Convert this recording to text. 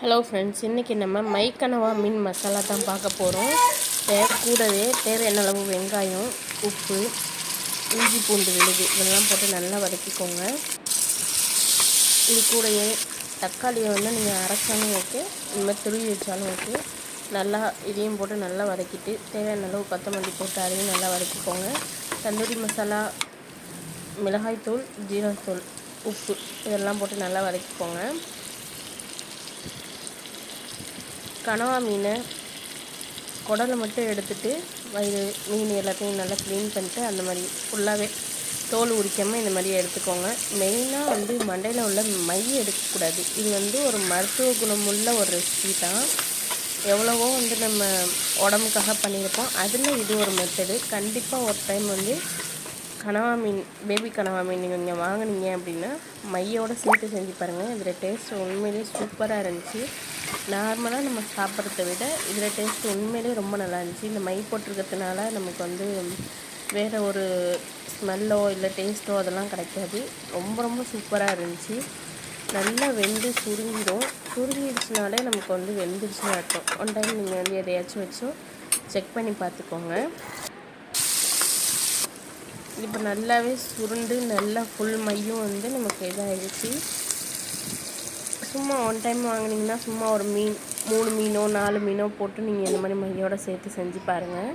Hello friends, இன்றைக்கி நம்ம மைக்கனவா மீன் மசாலா தான் பார்க்க போகிறோம். கூடவே தேவையான அளவு வெங்காயம், உப்பு, இஞ்சி பூண்டு விழுது இதெல்லாம் போட்டு நல்லா வதக்கிக்கோங்க. இது கூடவே தக்காளியை நீங்கள் அரைச்சாலும் ஓகே, இந்த மாதிரி துருவி வச்சாலும் ஓகே. நல்லா இதையும் போட்டு நல்லா வதக்கிட்டு தேவையான அளவு கொத்தமல்லி போட்டு அதையும் நல்லா வதக்கிக்கோங்க. தந்தூரி மசாலா, மிளகாய்த்தூள், ஜீரகத்தூள், உப்பு இதெல்லாம் போட்டு நல்லா வதக்கிக்கோங்க. கனவா மீனை குடலை மட்டும் எடுத்துகிட்டு வயிறு மீன் எல்லாத்தையும் நல்லா க்ளீன் பண்ணிட்டு அந்த மாதிரி ஃபுல்லாகவே தோல் உரிக்காமல் இந்த மாதிரி எடுத்துக்கோங்க. மெயினாக மண்டையில் உள்ள மை எடுக்கக்கூடாது. இது ஒரு மருத்துவ குணமுள்ள ஒரு ரெசிபி தான். எவ்வளவோ நம்ம உடம்புக்காக பண்ணியிருப்போம். அதில் இது ஒரு மெத்தடு. கண்டிப்பாக ஒரு டைம் கனவா மீன், பேபி கனவா மீன் நீங்கள் வாங்கினீங்க அப்படின்னா மையோடு சேர்த்து செஞ்சு பாருங்கள். இதில் டேஸ்ட் உண்மையிலேயே சூப்பராக இருந்துச்சு. நார்மலாக நம்ம சாப்பிட்றத விட இதில் டேஸ்ட் உண்மையிலேயே ரொம்ப நல்லா இருந்துச்சு. இந்த மை போட்டிருக்கிறதுனால நமக்கு வேறு ஒரு ஸ்மெல்லோ இல்லை டேஸ்ட்டோ அதெல்லாம் கிடைக்காது. ரொம்ப ரொம்ப சூப்பராக இருந்துச்சு. நல்லா வெந்து சுருங்கிடுச்சுனாலே நமக்கு வெந்துடுச்சுன்னு அர்த்தம். ஒன் டைம் நீங்கள் எதையாச்சும் வச்சும் செக் பண்ணி பார்த்துக்கோங்க. இப்போ நல்லாவே சுருண்டு நல்லா ஃபுல் மையும் நமக்கு இதாகிடுச்சு. சும்மா ஒன் டைம் வாங்கினீங்கன்னா சும்மா ஒரு 3 மீனோ 4 மீனோ போட்டு நீங்கள் இந்த மாதிரி மையோடு சேர்த்து செஞ்சு பாருங்கள்.